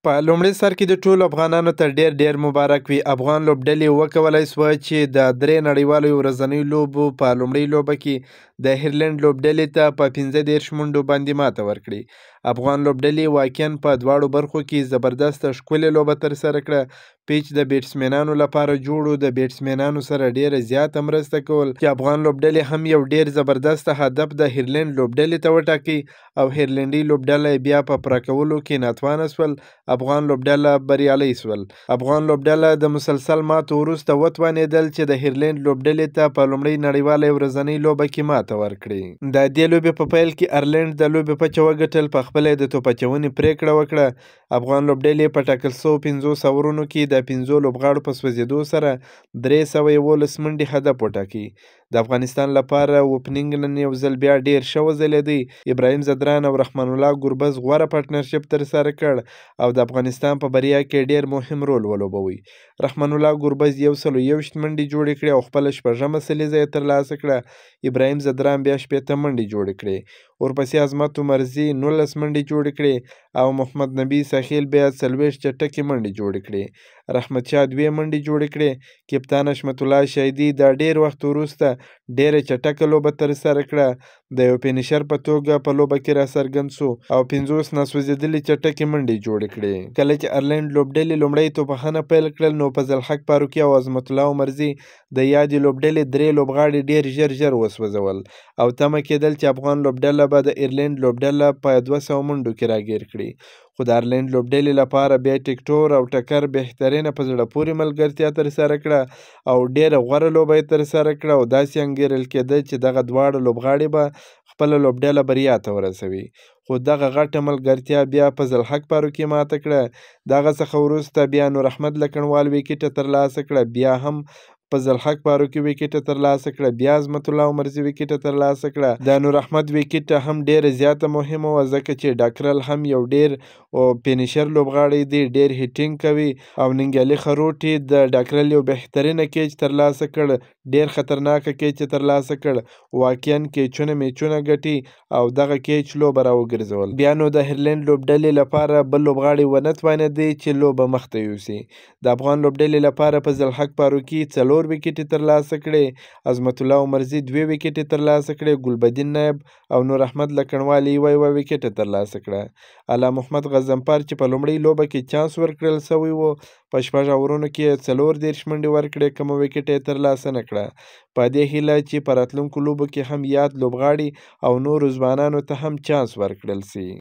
په لومړي سر کې د ټولو افغانانو ته ډیر مبارک وي. افغان لوبډلې وکولای سوه چې د 3 نړیوالو ورځنیو لوبو په لومړۍ لوبه کې د هیرلند لوبډلې ته په 15 منډو باندې ماته ورکړي. افغان لوبډلې واقعاً په دواړو برخو کې زبردسته ښکلې لوبه ترسره کړه. پیچ د بیټسمنانو لپاره جوړ و. د بیټسمنانو سره ډیره زیاته مرسته کول چې افغان لوبډلې هم یو ډیر زبردسته هدف د هیرلند لوبډلې ته وټاکي او هیرلندي لوبډله بیا په پوره کولو کې ناتوانه سول. افغان لوبډله بریالۍ سول. افغان لوبډله د مسلسل ماتو وروسته وتوانېدل چې د هیرلند لوبډلې ته په لومړۍ نړیواله ورځنۍ لوبه کې ماته ورکړي. د دې لوبې په پیل کې ارلنډ د لوبې پچه وګټل، په خپله د توپ اچونې پرېکړه وکړه. افغان لوبډلې په ټاکل سوو 50 اورونو کې د 15 لوبغاړو په سوځېدو سره 311 منډې هدف وټاکي. د افغانستان لپاره اوپننګ نن یو ځل بیا ډیر ښه وځلېدی. ابراهیم ځدران او رحمان الله ګربز غوره پارټنرشپ ترسره کړ او د افغانستان په بریا کې ډیر مهم رول ولوبوي. رحمان الله ګربز 121 منډې جوړې کړې او خپله 6مه سلیزه یې ترلاسه کړه. ابراهیم ځدران بیا 60 منډې جوړې کړې. ورپسې عظمت عمرزي 19 منډې جوړې کړې او محمد نبي ساحل بیا 40 چټکې منډې جوړې کړې. رحمت شاه 2 منډې جوړې کړې. کپتان حشمت الله شهیدي د ډیر وخت وروسته ډیره چټکه لوبه ترسره کړه. د یو فینیشر په توګه په لوبه کې راڅرګند سو او 50 ناسوځېدلې چټکې منډې جوړې کړې. کله چې ارلنډ لوبډلې لومړی توپخانه پیل کړل نو فضل حق فاروقي او عظمت الله عمرزي د یادې لوبډلې 3 لوبغاړي ډیر ژر وسوځول او تمه کېدل چې افغان لوبډله به د ایرلند لوبډله په 200 منډو کې راګیر کړي. خو د ارلنډ لوبډلې لپاره بیا ټیکټور او ټکر بهترینه په زړه پورې ملګرتیا ترسره کړه او ډیره غوره لوبه یې ترسره کړه او داسې انګیرل کېده چې دغه دواړه لوبغاړي به خپله لوبډله بریا ته ورسوي. خو دغه غټه ملګرتیا بیا فضل حق فاروقي ماته کړه. دغه څخه وروسته بیا نور احمد لکنوال ویکټه ترلاسه کړه، بیا هم فضل حق فاروقي ویکټه ترلاسه کړه، بیا عظمت الله عمرزي ویکټه ترلاسه کړه. د نور احمد ویکټه هم ډیره زیاته مهمه وه ځکه چې ډاکرل هم یو ډیر فینیشر لوبغاړی دی، ډیر هیټینګ کوي او ننګیالي خروټي د ډاکرل یو بهترینه کیچ ترلاسه کړ، ډیر خطرناکه کیچ ترلاسه کړ. واقعاً کیچونه میچونه ګټي او دغه کیچ لوبه راوګرځول. بیا نو د هیرلند لوبډلې لپاره بل لوبغاړی ونه توانېدی چې لوبه مخته یوسي. د افغان لوبډلې لپاره فضل حق فاروقي 4 ویکټې ترلاسه کړې، عظمت الله عمرزي 2 ویکټې ترلاسه کړې، ګلبدین نایب او نور احمد لکنوال 1 ویکټه ترلاسه کړه. اعلی محمد غضنفر چې په لومړۍ لوبه کې چانس ورکړل سوی و په 6 اورونو کې 34 منډې ورکړې، کومه ویکټه یې ترلاسه نه کړه. په دې هیله چې په راتلونکو لوبو کې هم یاد لوبغاړي او نورو ځوانانو ته هم چانس ورکړل سي.